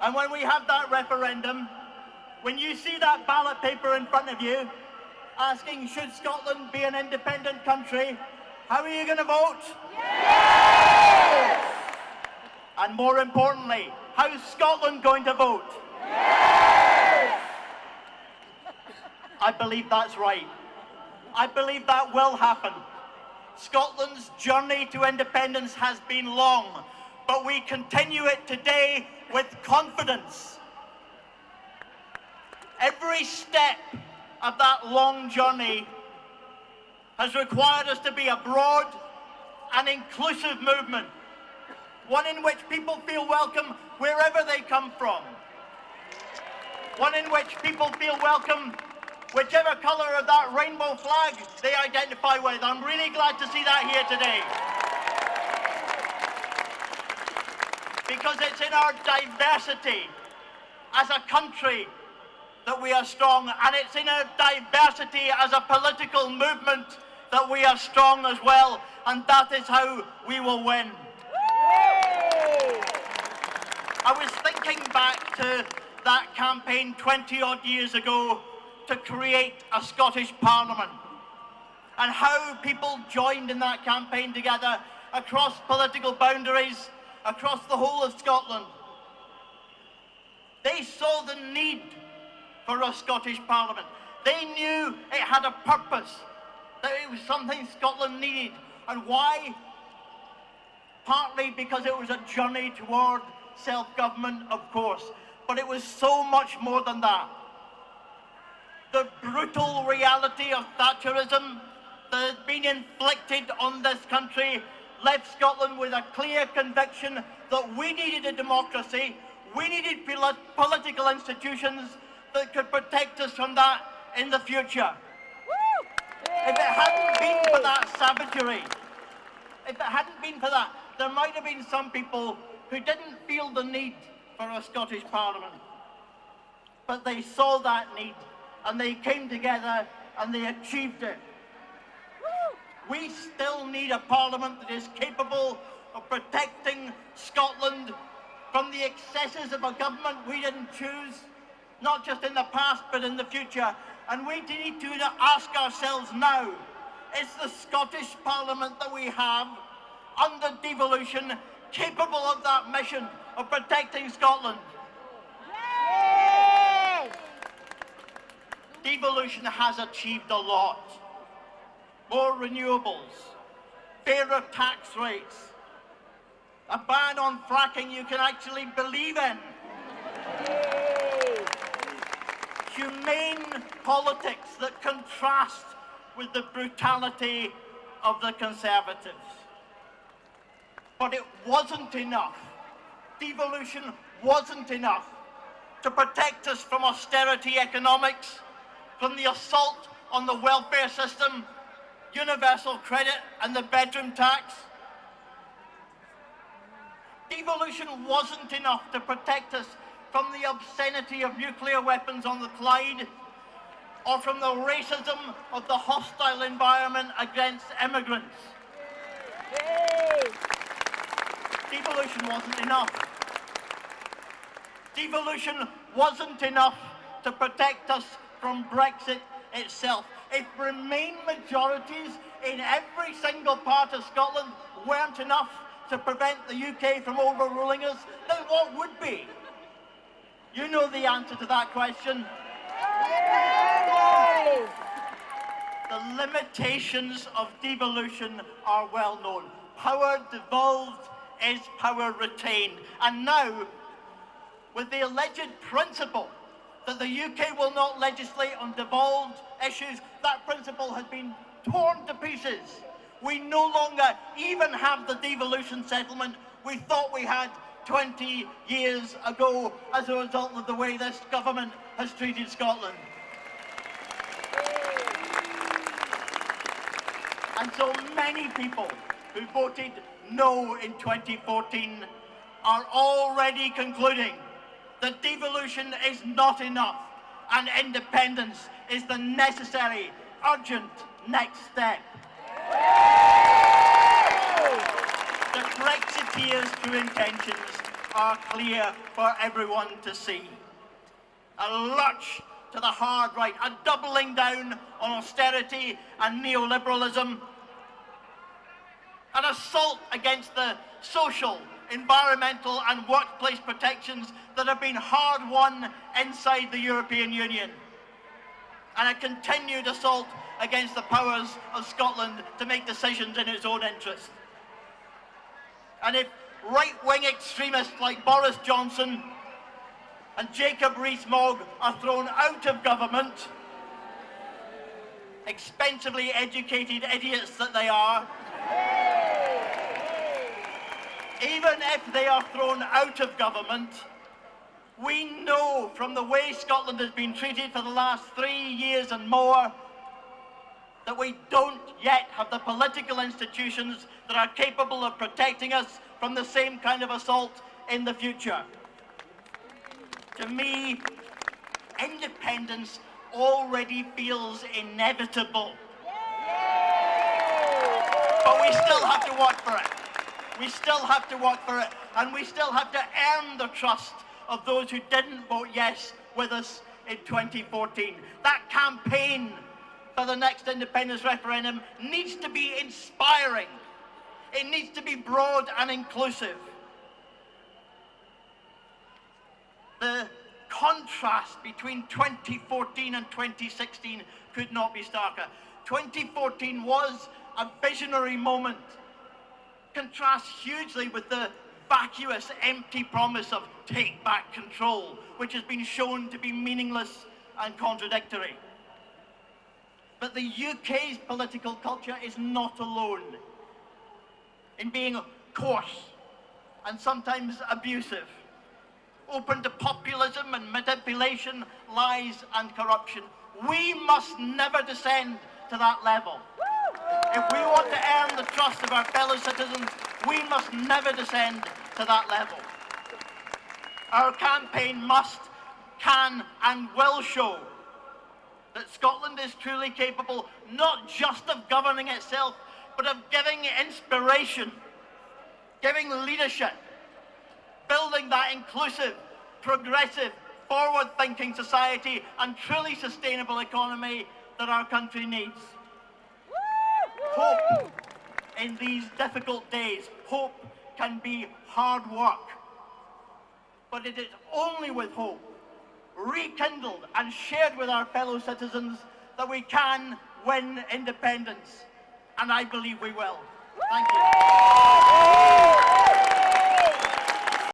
And when we have that referendum, when you see that ballot paper in front of you, asking should Scotland be an independent country, how are you going to vote? Yes! And more importantly, how's Scotland going to vote? Yes! I believe that's right. I believe that will happen. Scotland's journey to independence has been long, but we continue it today with confidence. Every step of that long journey has required us to be a broad and inclusive movement, one in which people feel welcome wherever they come from, one in which people feel welcome whichever colour of that rainbow flag they identify with. I'm really glad to see that here today, because it's in our diversity as a country that we are strong, and it's in our diversity as a political movement that we are strong as well, and that is how we will win. I was thinking back to that campaign 20-odd years ago to create a Scottish Parliament, and how people joined in that campaign together across political boundaries, across the whole of Scotland. They saw the need for a Scottish Parliament. They knew it had a purpose, that it was something Scotland needed. And why? Partly because it was a journey toward self-government, of course, but it was so much more than that. The brutal reality of Thatcherism that had been inflicted on this country left Scotland with a clear conviction that we needed a democracy, we needed political institutions that could protect us from that in the future. If it hadn't been for that savagery, if it hadn't been for that, there might have been some people who didn't feel the need for a Scottish Parliament. But they saw that need, and they came together and they achieved it. We still need a Parliament that is capable of protecting Scotland from the excesses of a government we didn't choose, not just in the past but in the future. And we need to ask ourselves now, is the Scottish Parliament that we have under devolution capable of that mission of protecting Scotland? Yes! Devolution has achieved a lot. More renewables, fairer tax rates, a ban on fracking you can actually believe in. Humane politics that contrast with the brutality of the Conservatives. But it wasn't enough. Devolution wasn't enough to protect us from austerity economics, from the assault on the welfare system, universal credit and the bedroom tax. Devolution wasn't enough to protect us from the obscenity of nuclear weapons on the Clyde, or from the racism of the hostile environment against immigrants. Devolution wasn't enough. Devolution wasn't enough to protect us from Brexit itself. If Remain majorities in every single part of Scotland weren't enough to prevent the UK from overruling us, then what would be? You know the answer to that question. The limitations of devolution are well known. Power devolved is power retained. And now, with the alleged principle that the UK will not legislate on devolved issues, that principle has been torn to pieces. We no longer even have the devolution settlement we thought we had 20 years ago as a result of the way this government has treated Scotland. And so many people who voted no in 2014 are already concluding that devolution is not enough and independence is the necessary, urgent next step. The Brexiteers' true intentions are clear for everyone to see. A lurch to the hard right, a doubling down on austerity and neoliberalism, an assault against the social, environmental and workplace protections that have been hard-won inside the European Union, and a continued assault against the powers of Scotland to make decisions in its own interest. And if right-wing extremists like Boris Johnson and Jacob Rees-Mogg are thrown out of government, expensively educated idiots that they are, even if they are thrown out of government, we know from the way Scotland has been treated for the last 3 years and more that we don't yet have the political institutions that are capable of protecting us from the same kind of assault in the future. To me, independence already feels inevitable. But we still have to work for it. We still have to work for it, and we still have to earn the trust of those who didn't vote yes with us in 2014. That campaign for the next independence referendum needs to be inspiring. It needs to be broad and inclusive. The contrast between 2014 and 2016 could not be starker. 2014 was a visionary moment. Contrasts hugely with the vacuous, empty promise of take back control, which has been shown to be meaningless and contradictory. But the UK's political culture is not alone in being coarse and sometimes abusive, open to populism and manipulation, lies and corruption. We must never descend to that level. If we want to earn the trust of our fellow citizens, we must never descend to that level. Our campaign must, can and will show that Scotland is truly capable not just of governing itself, but of giving inspiration, giving leadership, building that inclusive, progressive, forward-thinking society and truly sustainable economy that our country needs. Hope in these difficult days, hope can be hard work, but it is only with hope, rekindled and shared with our fellow citizens, that we can win independence, and I believe we will. Thank you.